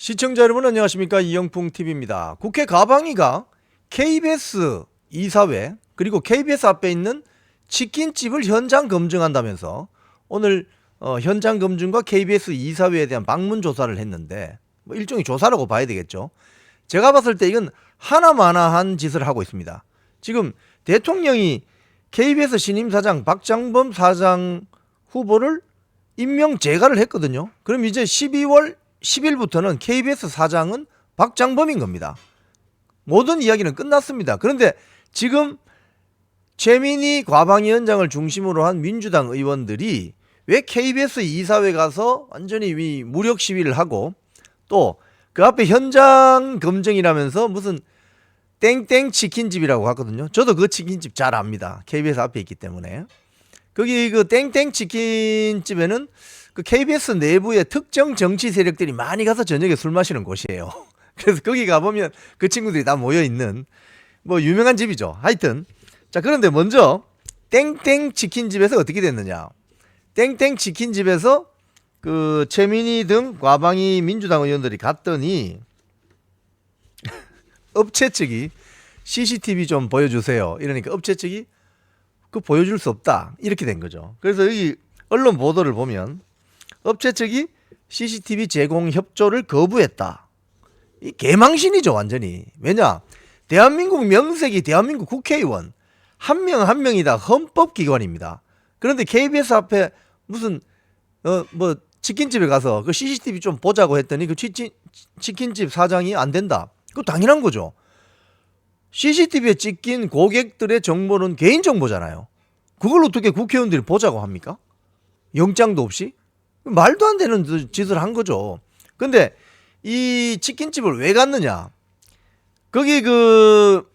시청자 여러분 안녕하십니까, 이영풍TV입니다. 국회 가방위가 KBS 이사회 그리고 KBS 앞에 있는 치킨집을 현장 검증한다면서 오늘 현장 검증과 KBS 이사회에 대한 방문 조사를 했는데, 뭐 일종의 조사라고 봐야 되겠죠. 제가 봤을 때 이건 하나마나한 짓을 하고 있습니다. 지금 대통령이 KBS 신임 사장 박장범 사장 후보를 임명 제가를 했거든요. 그럼 이제 12월 10일부터는 KBS 사장은 박장범인 겁니다. 모든 이야기는 끝났습니다. 그런데 지금 최민희 과방위원장을 중심으로 한 민주당 의원들이 왜 KBS 이사회 가서 완전히 무력 시위를 하고, 또 그 앞에 현장 검증이라면서 무슨 땡땡 치킨집이라고 하거든요. 저도 그 치킨집 잘 압니다. KBS 앞에 있기 때문에. 거기 그 땡땡 치킨집에는 그 KBS 내부의 특정 정치 세력들이 많이 가서 저녁에 술 마시는 곳이에요. 그래서 거기 가보면 그 친구들이 다 모여있는 뭐 유명한 집이죠. 하여튼 자, 그런데 먼저 땡땡 치킨집에서 어떻게 됐느냐. 땡땡 치킨집에서 그 최민희 등 과방위 민주당 의원들이 갔더니 업체 측이 CCTV 좀 보여주세요 이러니까 업체 측이 그 보여줄 수 없다 이렇게 된 거죠. 그래서 여기 언론 보도를 보면 업체 측이 CCTV 제공 협조를 거부했다. 이 개망신이죠 완전히. 왜냐, 대한민국 명색이 대한민국 국회의원 한 명 한 명이 다 헌법기관입니다. 그런데 KBS 앞에 무슨 뭐 치킨집에 가서 그 CCTV 좀 보자고 했더니 그 치킨집 사장이 안 된다. 그거 당연한 거죠. CCTV에 찍힌 고객들의 정보는 개인정보잖아요. 그걸 어떻게 국회의원들이 보자고 합니까? 영장도 없이? 말도 안 되는 짓을 한 거죠. 근데 이 치킨집을 왜 갔느냐? 거기 그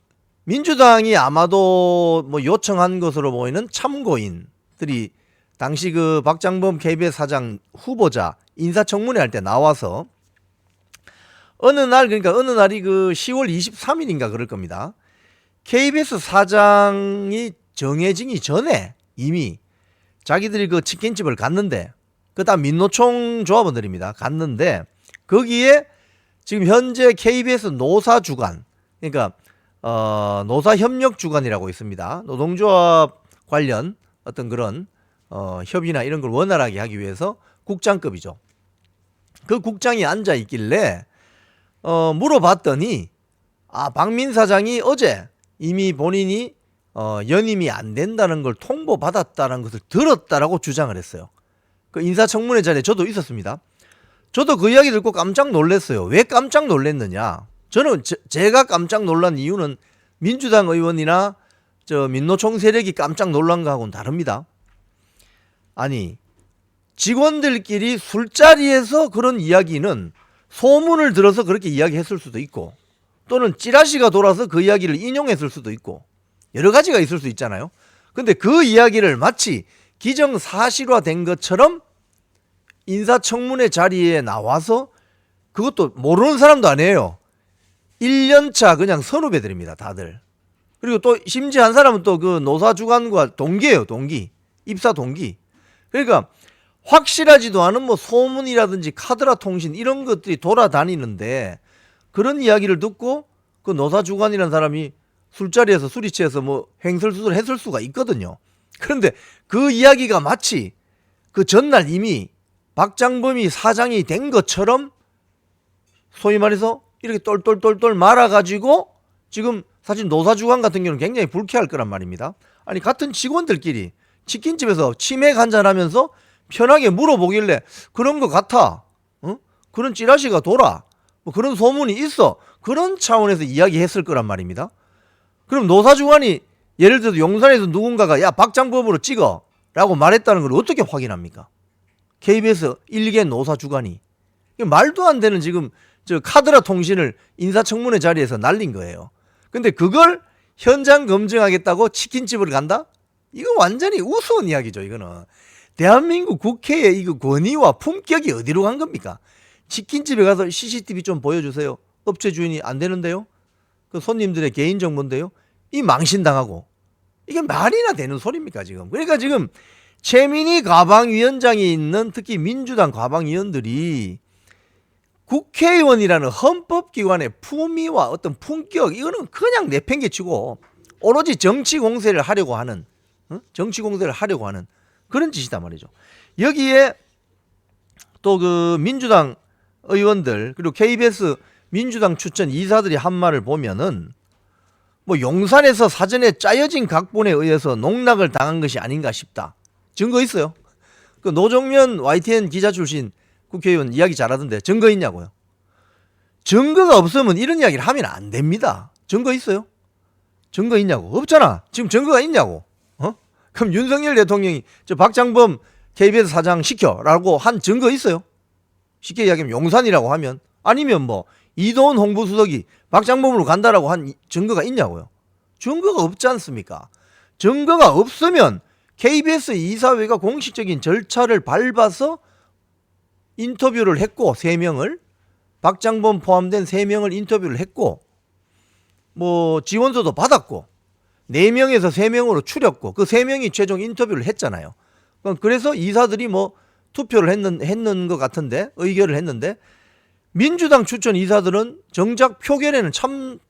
민주당이 아마도 뭐 요청한 것으로 보이는 참고인들이 당시 그 박장범 KBS 사장 후보자 인사청문회 할 때 나와서 어느 날이 그 10월 23일인가 그럴 겁니다. KBS 사장이 정해지기 전에 이미 자기들이 그 치킨집을 갔는데, 그 다 민노총 조합원들입니다. 갔는데 거기에 지금 현재 KBS 노사주간, 그러니까 노사협력주간이라고 있습니다. 노동조합 관련 어떤 그런 협의나 이런 걸 원활하게 하기 위해서 국장급이죠. 그 국장이 앉아 있길래 물어봤더니 박민 사장이 어제 이미 본인이 연임이 안 된다는 걸 통보받았다는 것을 들었다라고 주장을 했어요. 그 인사청문회 자리에 저도 있었습니다. 저도 그 이야기 듣고 깜짝 놀랐어요. 왜 깜짝 놀랐느냐? 저는 제가 깜짝 놀란 이유는 민주당 의원이나 저 민노총 세력이 깜짝 놀란 거하고는 다릅니다. 아니, 직원들끼리 술자리에서 그런 이야기는 소문을 들어서 그렇게 이야기했을 수도 있고, 또는 찌라시가 돌아서 그 이야기를 인용했을 수도 있고, 여러 가지가 있을 수 있잖아요. 근데 그 이야기를 마치 기정사실화된 것처럼 인사청문회 자리에 나와서, 그것도 모르는 사람도 아니에요. 1년차 그냥 선후배들입니다 다들. 그리고 또 심지어 한 사람은 또 그 노사주간과 동기예요. 동기, 입사 동기. 그러니까 확실하지도 않은 뭐 소문이라든지 카드라 통신 이런 것들이 돌아다니는데, 그런 이야기를 듣고 그 노사주간이라는 사람이 술자리에서 술이 취해서 뭐 횡설수설 했을 수가 있거든요. 그런데 그 이야기가 마치 그 전날 이미 박장범이 사장이 된 것처럼 소위 말해서 이렇게 똘똘똘똘 말아가지고, 지금 사실 노사주간 같은 경우는 굉장히 불쾌할 거란 말입니다. 아니, 같은 직원들끼리 치킨집에서 치맥 한잔하면서 편하게 물어보길래 그런 거 같아, 그런 찌라시가 돌아, 뭐 그런 소문이 있어, 그런 차원에서 이야기했을 거란 말입니다. 그럼 노사주간이 예를 들어서 용산에서 누군가가 야 박장범으로 찍어 라고 말했다는 걸 어떻게 확인합니까? KBS 일개 노사주간이. 말도 안 되는 지금 저 카드라 통신을 인사청문회 자리에서 날린 거예요. 근데 그걸 현장 검증하겠다고 치킨집을 간다? 이거 완전히 우스운 이야기죠. 이거는 대한민국 국회의 이거 권위와 품격이 어디로 간 겁니까? 치킨집에 가서 CCTV 좀 보여주세요. 업체 주인이 안 되는데요? 그 손님들의 개인정보인데요? 이 망신당하고. 이게 말이나 되는 소리입니까 지금? 그러니까 지금 최민희 과방위원장이 있는 특히 민주당 과방위원들이 국회의원이라는 헌법기관의 품위와 어떤 품격, 이거는 그냥 내팽개치고 오로지 정치 공세를 하려고 하는, 정치 공세를 하려고 하는 그런 짓이단 말이죠. 여기에 또 그 민주당 의원들 그리고 KBS 민주당 추천 이사들이 한 말을 보면은 뭐 용산에서 사전에 짜여진 각본에 의해서 농락을 당한 것이 아닌가 싶다. 증거 있어요. 그 노정면 YTN 기자 출신 국회의원 이야기 잘하던데 증거 있냐고요. 증거가 없으면 이런 이야기를 하면 안 됩니다. 증거 있어요? 증거 있냐고. 없잖아. 지금 증거가 있냐고. 그럼 윤석열 대통령이 저 박장범 KBS 사장 시켜라고 한 증거 있어요? 쉽게 이야기하면 용산이라고 하면, 아니면 뭐 이도훈 홍보수석이 박장범으로 간다라고 한 증거가 있냐고요. 증거가 없지 않습니까? 증거가 없으면 KBS 이사회가 공식적인 절차를 밟아서 인터뷰를 했고, 3명을, 박장범 포함된 3명을 인터뷰를 했고, 뭐 지원서도 받았고, 4명에서 3명으로 추렸고, 그 3명이 최종 인터뷰를 했잖아요. 그래서 이사들이 뭐 투표를 했는 것 같은데, 의결을 했는데, 민주당 추천 이사들은 정작 표결에는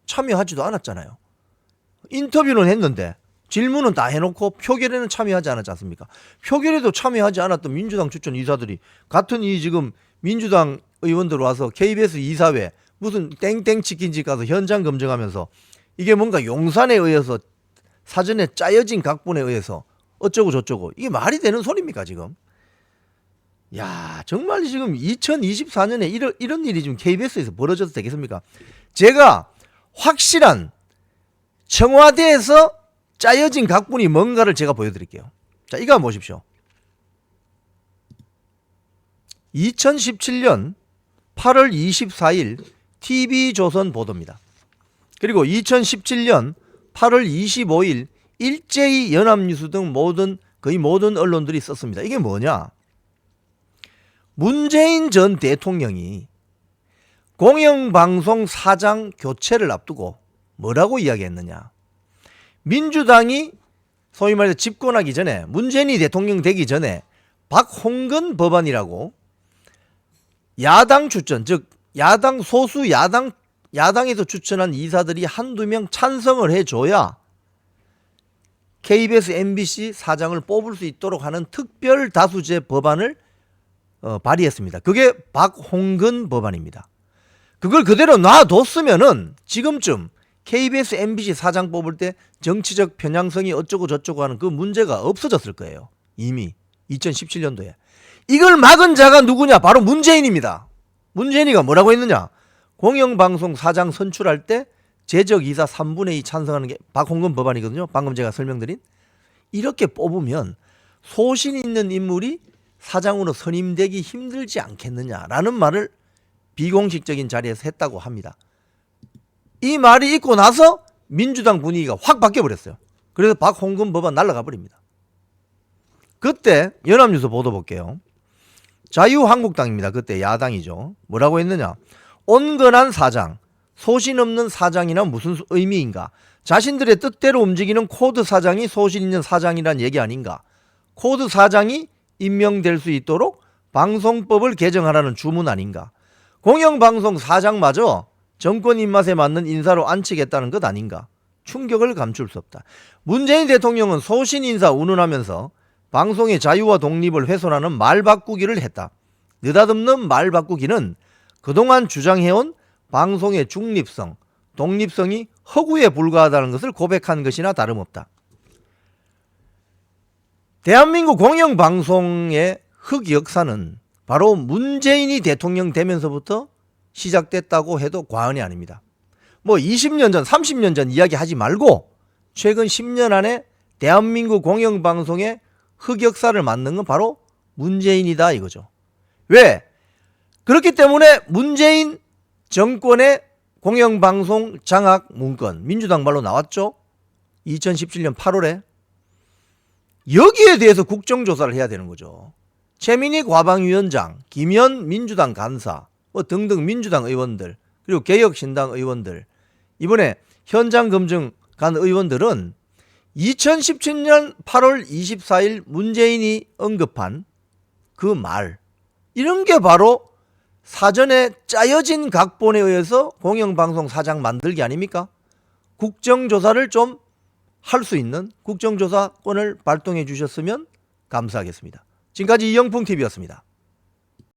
참여하지도 않았잖아요. 인터뷰는 했는데 질문은 다 해놓고 표결에는 참여하지 않았지 않습니까? 표결에도 참여하지 않았던 민주당 추천 이사들이 같은 이 지금 민주당 의원들 와서 KBS 이사회 무슨 땡땡 치킨집 가서 현장 검증하면서 이게 뭔가 용산에 의해서 사전에 짜여진 각본에 의해서 어쩌고 저쩌고, 이게 말이 되는 소리입니까 지금? 야, 정말 지금 2024년에 이런 일이 지금 KBS에서 벌어져도 되겠습니까? 제가 확실한 청와대에서 짜여진 각본이 뭔가를 제가 보여드릴게요. 자, 이거 한번 보십시오. 2017년 8월 24일 TV조선 보도입니다. 그리고 2017년 8월 25일 일제히 연합뉴스 등 거의 모든 언론들이 썼습니다. 이게 뭐냐? 문재인 전 대통령이 공영방송 사장 교체를 앞두고 뭐라고 이야기했느냐? 민주당이 소위 말해서 집권하기 전에, 문재인이 대통령 되기 전에 박홍근 법안이라고 야당 추천, 즉 야당 소수 야당에서 추천한 이사들이 한두 명 찬성을 해줘야 KBS, MBC 사장을 뽑을 수 있도록 하는 특별 다수제 법안을 발의했습니다. 그게 박홍근 법안입니다. 그걸 그대로 놔뒀으면은 지금쯤 KBS, MBC 사장 뽑을 때 정치적 편향성이 어쩌고 저쩌고 하는 그 문제가 없어졌을 거예요. 이미 2017년도에. 이걸 막은 자가 누구냐? 바로 문재인입니다. 문재인이가 뭐라고 했느냐? 공영방송 사장 선출할 때 재적이사 3분의 2 찬성하는 게 박홍근 법안이거든요. 방금 제가 설명드린. 이렇게 뽑으면 소신 있는 인물이 사장으로 선임되기 힘들지 않겠느냐라는 말을 비공식적인 자리에서 했다고 합니다. 이 말이 있고 나서 민주당 분위기가 확 바뀌어버렸어요. 그래서 박홍근 법안 날아가 버립니다. 그때 연합뉴스 보도 볼게요. 자유한국당입니다. 그때 야당이죠. 뭐라고 했느냐? 온건한 사장, 소신 없는 사장이나 무슨 의미인가? 자신들의 뜻대로 움직이는 코드 사장이 소신 있는 사장이란 얘기 아닌가? 코드 사장이 임명될 수 있도록 방송법을 개정하라는 주문 아닌가? 공영방송 사장마저 정권 입맛에 맞는 인사로 앉히겠다는 것 아닌가? 충격을 감출 수 없다. 문재인 대통령은 소신 인사 운운하면서 방송의 자유와 독립을 훼손하는 말 바꾸기를 했다. 느닷없는 말 바꾸기는 그동안 주장해온 방송의 중립성, 독립성이 허구에 불과하다는 것을 고백한 것이나 다름없다. 대한민국 공영방송의 흑역사는 바로 문재인이 대통령 되면서부터 시작됐다고 해도 과언이 아닙니다. 뭐 20년 전, 30년 전 이야기하지 말고 최근 10년 안에 대한민국 공영방송의 흑역사를 만든 건 바로 문재인이다 이거죠. 왜? 그렇기 때문에 문재인 정권의 공영방송 장악 문건, 민주당 말로 나왔죠. 2017년 8월에. 여기에 대해서 국정조사를 해야 되는 거죠. 최민희 과방위원장, 김현 민주당 간사, 뭐 등등 민주당 의원들, 그리고 개혁신당 의원들, 이번에 현장 검증 간 의원들은 2017년 8월 24일 문재인이 언급한 그 말, 이런 게 바로 사전에 짜여진 각본에 의해서 공영방송 사장 만들기 아닙니까? 국정조사를 좀 할 수 있는 국정조사권을 발동해 주셨으면 감사하겠습니다. 지금까지 이영풍TV였습니다.